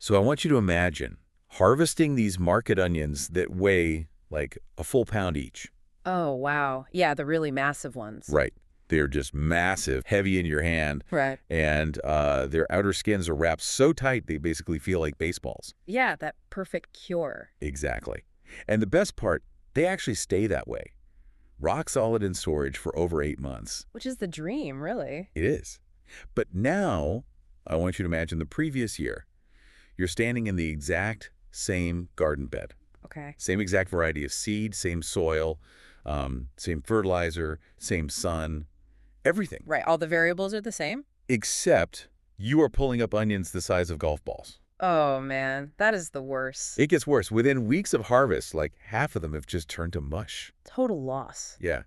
So I want you to imagine harvesting these market onions that weigh like a full pound each. Oh, wow. Yeah, the really massive ones. Right. They're just massive, heavy in your hand, Right. and their outer skins are wrapped so tight they basically feel like baseballs. Yeah, that perfect cure. Exactly. And the best part, they actually stay that way. Rock solid in storage for over 8 months. Which is the dream, really. It is. But now, I want you to imagine the previous year. You're standing in the exact same garden bed. Okay. Same exact variety of seed, same soil, same fertilizer, same sun, everything. Right, all the variables are the same? Except you are pulling up onions the size of golf balls. Oh, man, that is the worst. It gets worse. Within weeks of harvest, like half of them have just turned to mush. Total loss. Yeah.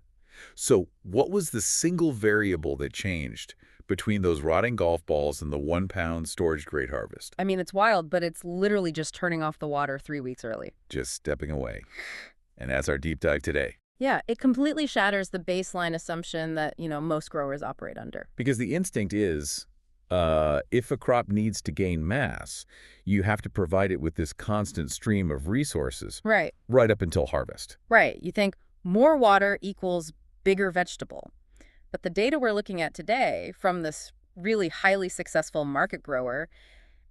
So what was the single variable that changed between those rotting golf balls and the 1-pound storage grade harvest? I mean, it's wild, but it's literally just turning off the water 3 weeks early. Just stepping away. And that's our deep dive today. Yeah, it completely shatters the baseline assumption that, most growers operate under. Because the instinct is, if a crop needs to gain mass, you have to provide it with this constant stream of resources Right, right up until harvest. right. You think more water equals bigger vegetable. But the data we're looking at today from this really highly successful market grower,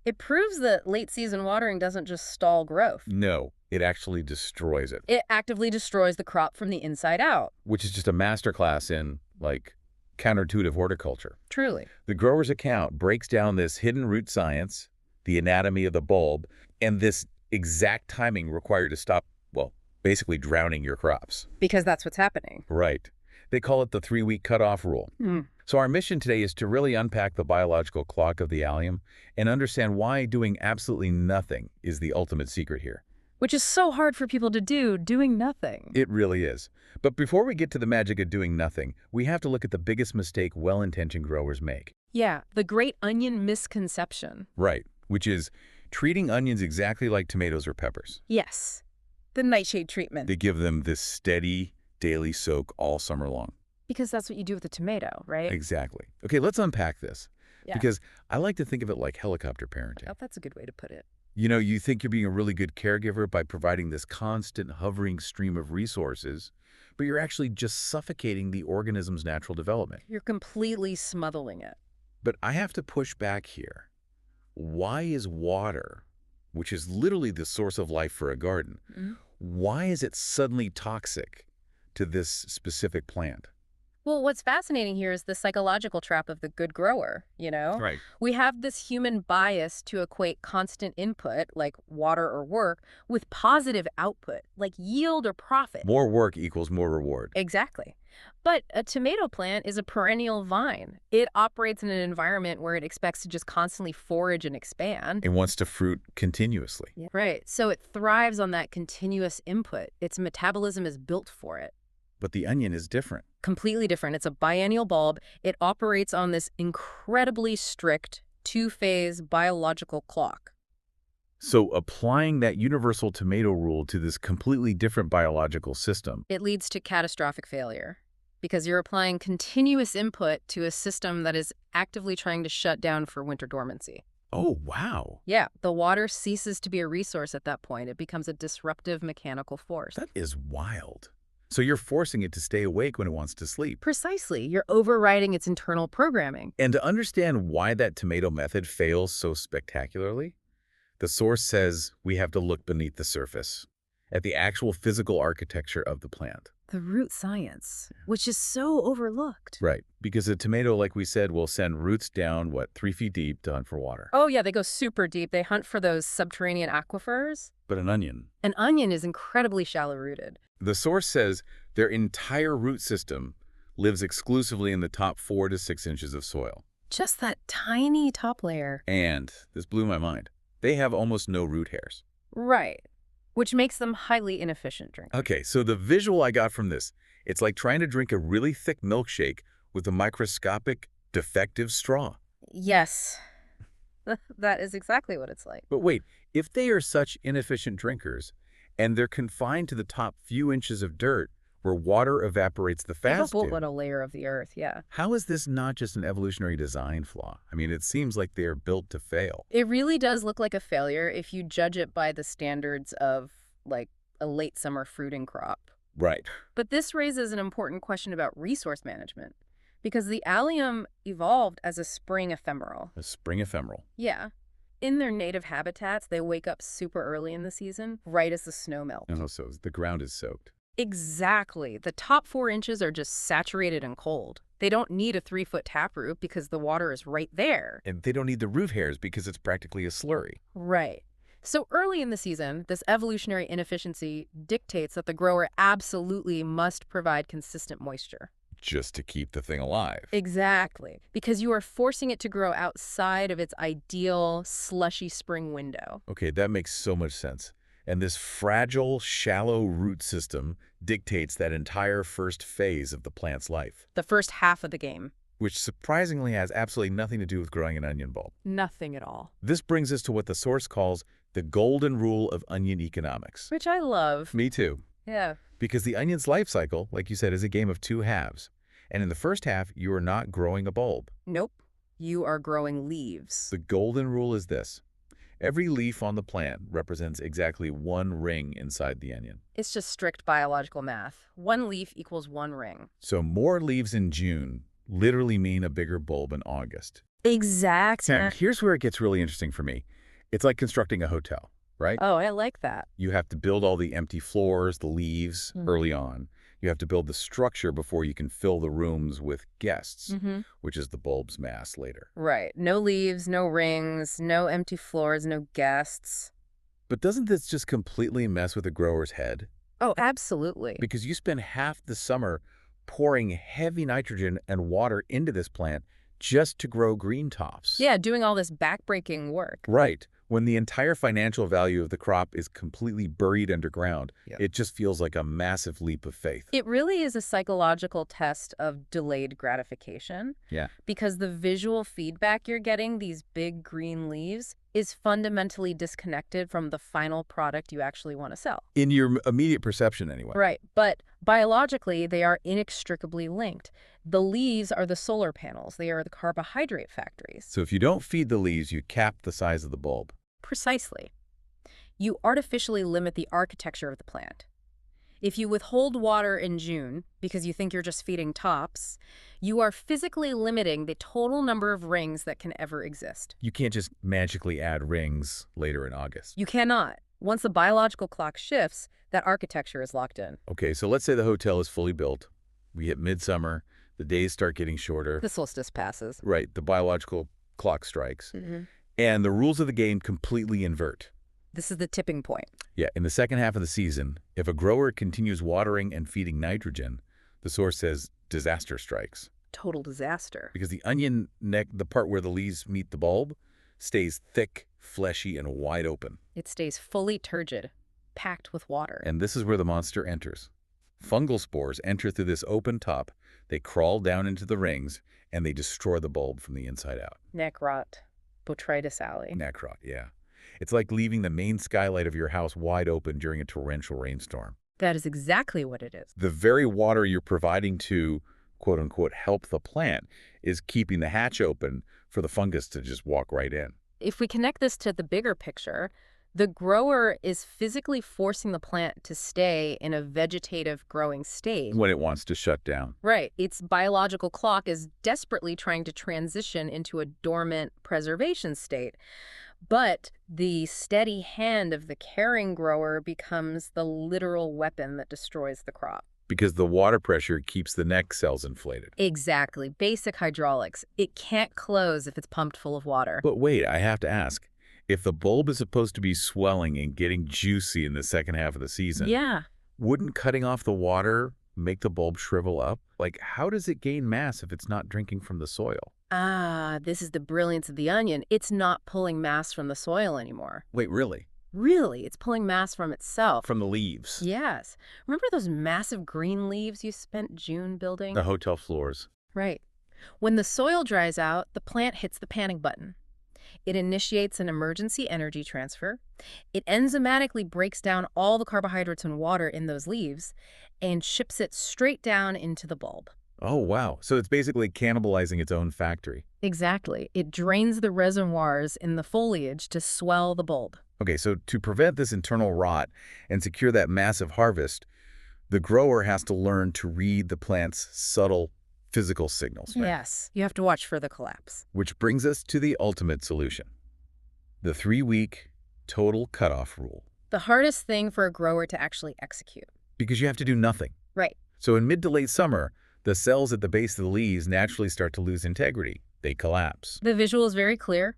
it proves that late season watering doesn't just stall growth. No, it actually destroys it, It actively destroys the crop from the inside out. which is just a masterclass in, like, counterintuitive horticulture. Truly. The grower's account breaks down this hidden root science, the anatomy of the bulb, and this exact timing required to stop, well, basically drowning your crops. Because that's what's happening. Right. They call it the 3-week cutoff rule. So our mission today is to really unpack the biological clock of the allium and understand why doing absolutely nothing is the ultimate secret here. Which is so hard for people to do, doing nothing. It really is. But before we get to the magic of doing nothing, we have to look at the biggest mistake well-intentioned growers make. Yeah, the great onion misconception. Right. Which is treating onions exactly like tomatoes or peppers. Yes, the nightshade treatment. They give them this steady, daily soak all summer long. Because that's what you do with a tomato, right? Exactly. Okay, let's unpack this. Yeah. Because I like to think of it like helicopter parenting. Oh, that's a good way to put it. You think you're being a really good caregiver by providing this constant hovering stream of resources, but you're actually just suffocating the organism's natural development. You're completely smothering it. But I have to push back here. Why is water, which is literally the source of life for a garden, why is it suddenly toxic to this specific plant? Well, what's fascinating here is the psychological trap of the good grower, Right. We have this human bias to equate constant input, like water or work, with positive output, like yield or profit. More work equals more reward. Exactly. But a tomato plant is a perennial vine. It operates in an environment where it expects to just constantly forage and expand. It wants to fruit continuously. Yeah. Right. So it thrives on that continuous input. Its metabolism is built for it. But the onion is different. Completely different. It's a biennial bulb. It operates on this incredibly strict two-phase biological clock. So applying that universal tomato rule to this completely different biological system. It leads to catastrophic failure because you're applying continuous input to a system that is actively trying to shut down for winter dormancy. Oh, wow. Yeah, the water ceases to be a resource at that point. It becomes a disruptive mechanical force. That is wild. So you're forcing it to stay awake when it wants to sleep. Precisely. You're overriding its internal programming. And to understand why that tomato method fails so spectacularly, the source says we have to look beneath the surface, at the actual physical architecture of the plant. The root science, which is so overlooked. Right, because a tomato, like we said, will send roots down, 3 feet deep to hunt for water. Oh, yeah, they go super deep. They hunt for those subterranean aquifers. But an onion is incredibly shallow-rooted. The source says their entire root system lives exclusively in the top 4 to 6 inches of soil. Just that tiny top layer. And, this blew my mind, they have almost no root hairs. Right. Which makes them highly inefficient drinkers. Okay, so the visual I got from this, it's like trying to drink a really thick milkshake with a microscopic, defective straw. Yes. That is exactly what it's like. But wait, if they are such inefficient drinkers, and they're confined to the top few inches of dirt, where water evaporates the Like a fast tube. boatload layer of the earth, yeah. How is this not just an evolutionary design flaw? I mean, it seems like they're built to fail. It really does look like a failure if you judge it by the standards of, like, a late summer fruiting crop. Right. But this raises an important question about resource management, because the allium evolved as a spring ephemeral. A spring ephemeral. Yeah. In their native habitats, they wake up super early in the season, right as the snow melts. Oh, so the ground is soaked. Exactly. The top 4 inches are just saturated and cold. They don't need a 3-foot taproot because the water is right there. And they don't need the root hairs because it's practically a slurry. Right. So early in the season, this evolutionary inefficiency dictates that the grower absolutely must provide consistent moisture. Just to keep the thing alive. Exactly. Because you are forcing it to grow outside of its ideal slushy spring window. Okay, that makes so much sense. And this fragile, shallow root system dictates that entire first phase of the plant's life, The first half of the game. which surprisingly has absolutely nothing to do with growing an onion bulb. Nothing at all. This brings us to what the source calls the golden rule of onion economics. Which I love. Me too. Yeah. Because the onion's life cycle, like you said, is a game of 2 halves. And in the first half, you are not growing a bulb. Nope. You are growing leaves. The golden rule is this. Every leaf on the plant represents exactly 1 ring inside the onion. It's just strict biological math. 1 leaf equals 1 ring. So more leaves in June literally mean a bigger bulb in August. Exactly. And here's where it gets really interesting for me. It's like constructing a hotel, right? Oh, I like that. You have to build all the empty floors, the leaves, early on. You have to build the structure before you can fill the rooms with guests, which is the bulb's mass later. Right. No leaves, no rings, no empty floors, no guests. But doesn't this just completely mess with the grower's head? Oh, absolutely. Because you spend half the summer pouring heavy nitrogen and water into this plant just to grow green tops. Yeah, doing all this backbreaking work. Right. When the entire financial value of the crop is completely buried underground, Yeah. it just feels like a massive leap of faith. It really is a psychological test of delayed gratification. Yeah. Because the visual feedback you're getting, these big green leaves, is fundamentally disconnected from the final product you actually want to sell. In your immediate perception, anyway. Right. But biologically, they are inextricably linked. The leaves are the solar panels. They are the carbohydrate factories. So if you don't feed the leaves, you cap the size of the bulb. Precisely. You artificially limit the architecture of the plant. If you withhold water in June because you think you're just feeding tops, you are physically limiting the total number of rings that can ever exist. You can't just magically add rings later in August. You cannot. Once the biological clock shifts, that architecture is locked in. Okay, so let's say the hotel is fully built. We hit midsummer. The days start getting shorter. The solstice passes. Right, the biological clock strikes. And the rules of the game completely invert. This is the tipping point. Yeah, in the second half of the season, if a grower continues watering and feeding nitrogen, the source says disaster strikes. Total disaster. Because the onion neck, the part where the leaves meet the bulb, stays thick, fleshy, and wide open. It stays fully turgid, packed with water. And this is where the monster enters. Fungal spores enter through this open top, they crawl down into the rings, and they destroy the bulb from the inside out. Neck rot. Botrytis alley. Neck rot, yeah. It's like leaving the main skylight of your house wide open during a torrential rainstorm. That is exactly what it is. The very water you're providing to, quote-unquote, help the plant is keeping the hatch open for the fungus to just walk right in. If we connect this to the bigger picture, the grower is physically forcing the plant to stay in a vegetative growing state. When it wants to shut down. Right. Its biological clock is desperately trying to transition into a dormant preservation state. But the steady hand of the caring grower becomes the literal weapon that destroys the crop. Because the water pressure keeps the neck cells inflated. Exactly. Basic hydraulics. It can't close if it's pumped full of water. But wait, I have to ask. If the bulb is supposed to be swelling and getting juicy in the second half of the season, Yeah. wouldn't cutting off the water make the bulb shrivel up? Like, how does it gain mass if it's not drinking from the soil? Ah, this is the brilliance of the onion. It's not pulling mass from the soil anymore. Wait, really? Really, it's pulling mass from itself. From the leaves? Yes. Remember those massive green leaves you spent June building? The hotel floors. Right. When the soil dries out, the plant hits the panic button. It initiates an emergency energy transfer. It enzymatically breaks down all the carbohydrates and water in those leaves and ships it straight down into the bulb. Oh, wow. So it's basically cannibalizing its own factory. Exactly. It drains the reservoirs in the foliage to swell the bulb. Okay, so to prevent this internal rot and secure that massive harvest, the grower has to learn to read the plant's subtle physical signals, right? Yes, you have to watch for the collapse. Which brings us to the ultimate solution, the 3-week total cutoff rule. The hardest thing for a grower to actually execute. Because you have to do nothing. Right. So in mid to late summer, the cells at the base of the leaves naturally start to lose integrity. They collapse. The visual is very clear.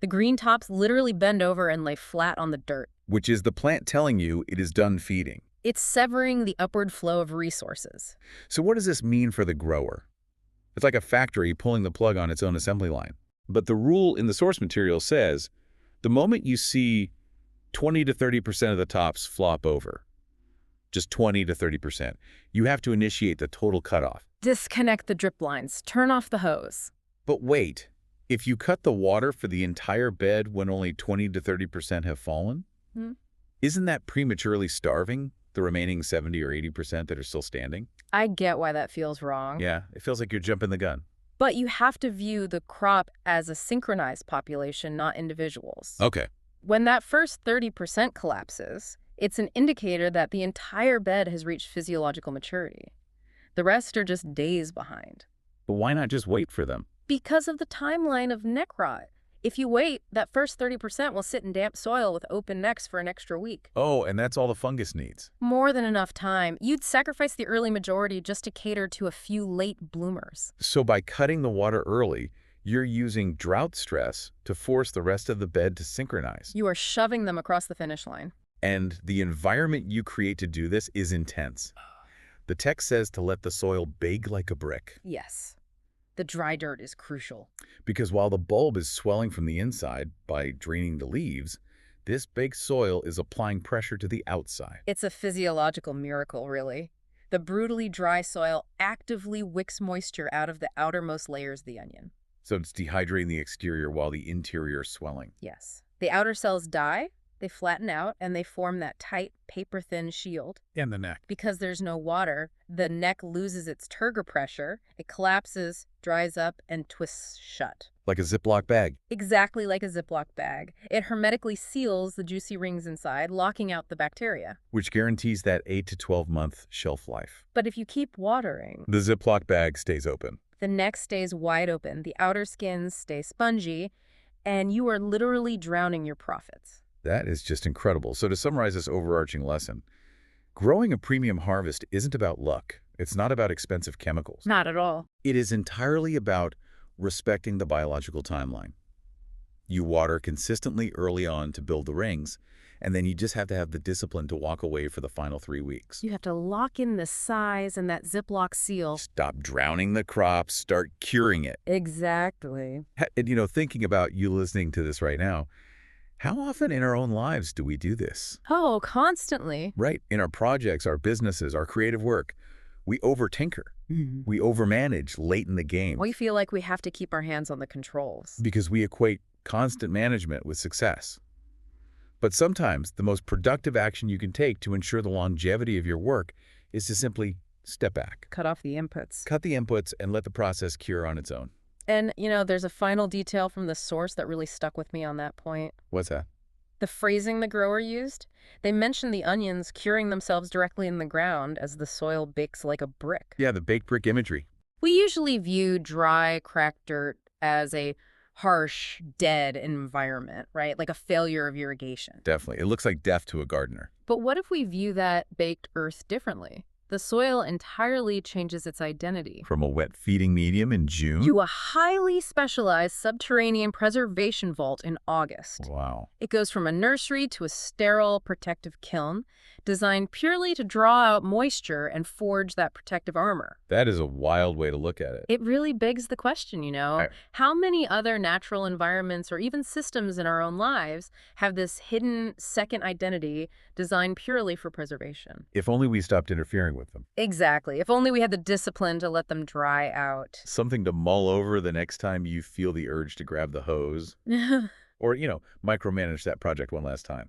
The green tops literally bend over and lay flat on the dirt. Which is the plant telling you it is done feeding. It's severing the upward flow of resources. So what does this mean for the grower? It's like a factory pulling the plug on its own assembly line. But the rule in the source material says the moment you see 20 to 30% of the tops flop over, just 20 to 30%, you have to initiate the total cutoff. Disconnect the drip lines. Turn off the hose. But wait, if you cut the water for the entire bed when only 20 to 30% have fallen, isn't that prematurely starving the remaining 70 or 80% that are still standing? I get why that feels wrong. Yeah, it feels like you're jumping the gun. But you have to view the crop as a synchronized population, not individuals. Okay. When that first 30% collapses, it's an indicator that the entire bed has reached physiological maturity. The rest are just days behind. But why not just wait for them? Because of the timeline of neck rot. If you wait, that first 30% will sit in damp soil with open necks for an extra week. Oh, and that's all the fungus needs. More than enough time. You'd sacrifice the early majority just to cater to a few late bloomers. So by cutting the water early, you're using drought stress to force the rest of the bed to synchronize. You are shoving them across the finish line. And the environment you create to do this is intense. The text says to let the soil bake like a brick. Yes. The dry dirt is crucial. Because while the bulb is swelling from the inside by draining the leaves, this baked soil is applying pressure to the outside. It's a physiological miracle, really. The brutally dry soil actively wicks moisture out of the outermost layers of the onion. So it's dehydrating the exterior while the interior is swelling. Yes. The outer cells die, they flatten out, and they form that tight, paper-thin shield. And the neck. Because there's no water, the neck loses its turgor pressure, it collapses, dries up, and twists shut. Like a Ziploc bag. Exactly like a Ziploc bag. It hermetically seals the juicy rings inside, locking out the bacteria. Which guarantees that 8 to 12-month shelf life. But if you keep watering, The Ziploc bag stays open. the neck stays wide open, the outer skins stay spongy, and you are literally drowning your profits. That is just incredible. So to summarize this overarching lesson, growing a premium harvest isn't about luck. It's not about expensive chemicals. Not at all. It is entirely about respecting the biological timeline. You water consistently early on to build the rings, and then you just have to have the discipline to walk away for the final 3 weeks. You have to lock in the size and that Ziploc seal. Stop drowning the crops, start curing it. Exactly. And, thinking about you listening to this right now, how often in our own lives do we do this? Oh, constantly. Right. In our projects, our businesses, our creative work, we over-tinker. We overmanage late in the game. We feel like we have to keep our hands on the controls. Because we equate constant management with success. But sometimes the most productive action you can take to ensure the longevity of your work is to simply step back. Cut off the inputs. Cut the inputs and let the process cure on its own. And, there's a final detail from the source that really stuck with me on that point. What's that? The phrasing the grower used, they mentioned the onions curing themselves directly in the ground as the soil bakes like a brick. Yeah, the baked brick imagery. We usually view dry, cracked dirt as a harsh, dead environment, right? Like a failure of irrigation. Definitely. It looks like death to a gardener. But what if we view that baked earth differently? The soil entirely changes its identity. From a wet feeding medium in June? To a highly specialized subterranean preservation vault in August. Wow. It goes from a nursery to a sterile protective kiln designed purely to draw out moisture and forge that protective armor. That is a wild way to look at it. It really begs the question, I, how many other natural environments or even systems in our own lives have this hidden second identity designed purely for preservation? if only we stopped interfering with them. Exactly. If only we had the discipline to let them dry out. Something to mull over the next time you feel the urge to grab the hose. Or, micromanage that project one last time.